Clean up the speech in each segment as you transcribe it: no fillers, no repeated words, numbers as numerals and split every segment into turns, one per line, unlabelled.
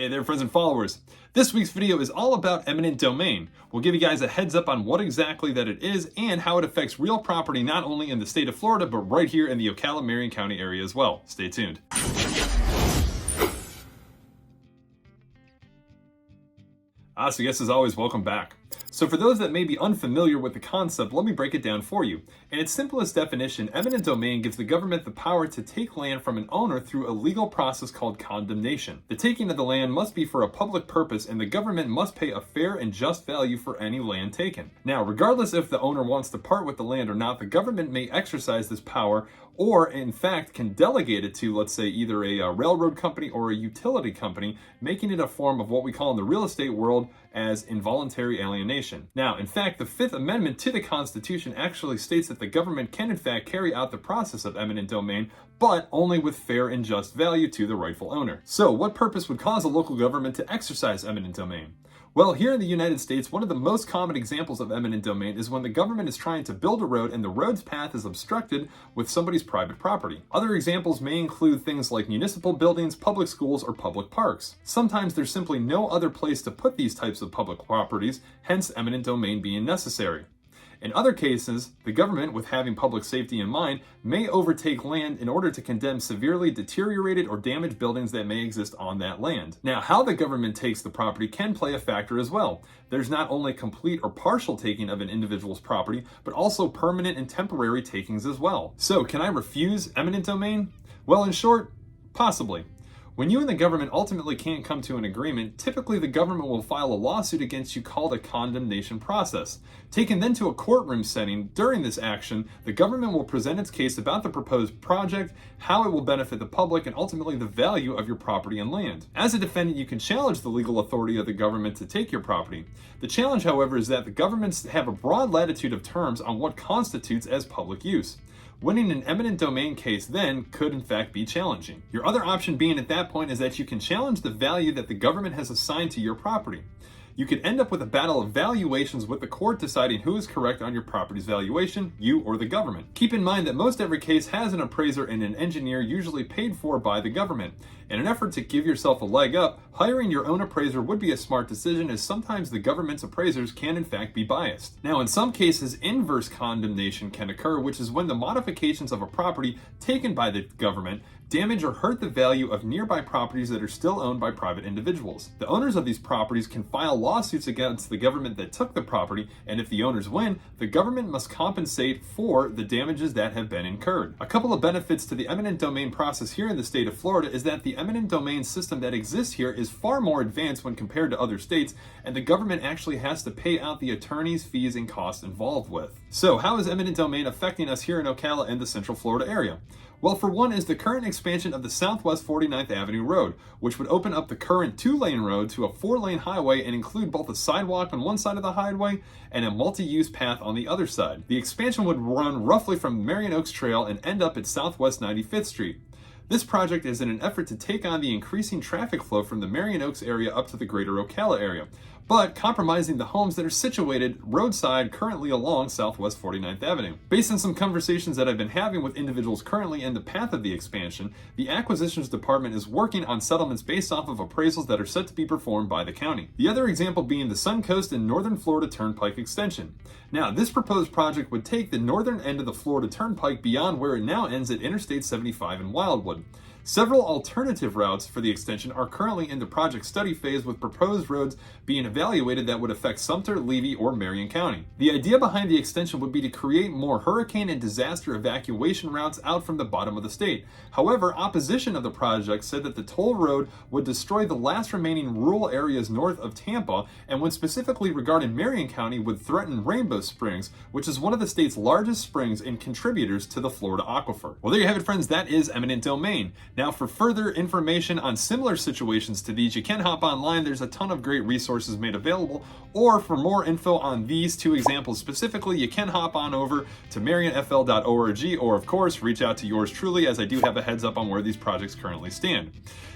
Hey there, friends and followers. This week's video is all about eminent domain. We'll give you guys a heads up on what exactly that it is and how it affects real property not only in the state of Florida, but right here in the Ocala, Marion County area as well. Stay tuned. So yes, as always, welcome back. So for those that may be unfamiliar with the concept, let me break it down for you. In its simplest definition, eminent domain gives the government the power to take land from an owner through a legal process called condemnation. The taking of the land must be for a public purpose, and the government must pay a fair and just value for any land taken. Now, regardless if the owner wants to part with the land or not, the government may exercise this power or in fact can delegate it to, let's say, either a railroad company or a utility company, making it a form of what we call in the real estate world as involuntary alienation. Now, in fact, the Fifth Amendment to the Constitution actually states that the government can in fact carry out the process of eminent domain, but only with fair and just value to the rightful owner. So what purpose would cause a local government to exercise eminent domain? Well, here in the United States, one of the most common examples of eminent domain is when the government is trying to build a road and the road's path is obstructed with somebody's private property. Other examples may include things like municipal buildings, public schools, or public parks. Sometimes there's simply no other place to put these types of public properties, hence eminent domain being necessary. In other cases, the government, with having public safety in mind, may overtake land in order to condemn severely deteriorated or damaged buildings that may exist on that land. Now, how the government takes the property can play a factor as well. There's not only complete or partial taking of an individual's property, but also permanent and temporary takings as well. So, can I refuse eminent domain? Well, in short, possibly. When you and the government ultimately can't come to an agreement, typically the government will file a lawsuit against you called a condemnation process. Taken then to a courtroom setting, during this action, the government will present its case about the proposed project, how it will benefit the public, and ultimately the value of your property and land. As a defendant, you can challenge the legal authority of the government to take your property. The challenge, however, is that the governments have a broad latitude of terms on what constitutes as public use. Winning an eminent domain case then could in fact be challenging. Your other option being at that point is that you can challenge the value that the government has assigned to your property. You could end up with a battle of valuations with the court deciding who is correct on your property's valuation, you or the government. Keep in mind that most every case has an appraiser and an engineer usually paid for by the government. In an effort to give yourself a leg up, hiring your own appraiser would be a smart decision, as sometimes the government's appraisers can in fact be biased. Now, in some cases, inverse condemnation can occur, which is when the modifications of a property taken by the government damage or hurt the value of nearby properties that are still owned by private individuals. The owners of these properties can file lawsuits against the government that took the property, and if the owners win, the government must compensate for the damages that have been incurred. A couple of benefits to the eminent domain process here in the state of Florida is that the eminent domain system that exists here is far more advanced when compared to other states, and the government actually has to pay out the attorney's fees and costs involved with. So how is eminent domain affecting us here in Ocala and the Central Florida area? Well, for one is the current expansion of the Southwest 49th Avenue Road, which would open up the current 2-lane road to a 4-lane highway and include both a sidewalk on one side of the highway and a multi-use path on the other side. The expansion would run roughly from Marion Oaks Trail and end up at Southwest 95th Street. This project is in an effort to take on the increasing traffic flow from the Marion Oaks area up to the greater Ocala area, but compromising the homes that are situated roadside currently along Southwest 49th Avenue. Based on some conversations that I've been having with individuals currently in the path of the expansion, the acquisitions department is working on settlements based off of appraisals that are set to be performed by the county. The other example being the Suncoast and Northern Florida Turnpike extension. Now, this proposed project would take the northern end of the Florida Turnpike beyond where it now ends at Interstate 75 in Wildwood. Several alternative routes for the extension are currently in the project study phase, with proposed roads being evaluated that would affect Sumter, Levy, or Marion County. The idea behind the extension would be to create more hurricane and disaster evacuation routes out from the bottom of the state. However, opposition of the project said that the toll road would destroy the last remaining rural areas north of Tampa, and when specifically regarding Marion County, would threaten Rainbow Springs, which is one of the state's largest springs and contributors to the Florida aquifer. Well, there you have it, friends. That is eminent domain. Now, for further information on similar situations to these, you can hop online. There's a ton of great resources made available. Or for more info on these two examples specifically, you can hop on over to marionfl.org, or of course, reach out to yours truly, as I do have a heads up on where these projects currently stand.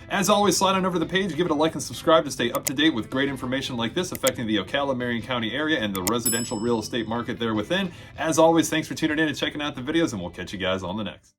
As always, slide on over the page, give it a like and subscribe to stay up to date with great information like this affecting the Ocala, Marion County area and the residential real estate market there within. As always, thanks for tuning in and checking out the videos, and we'll catch you guys on the next.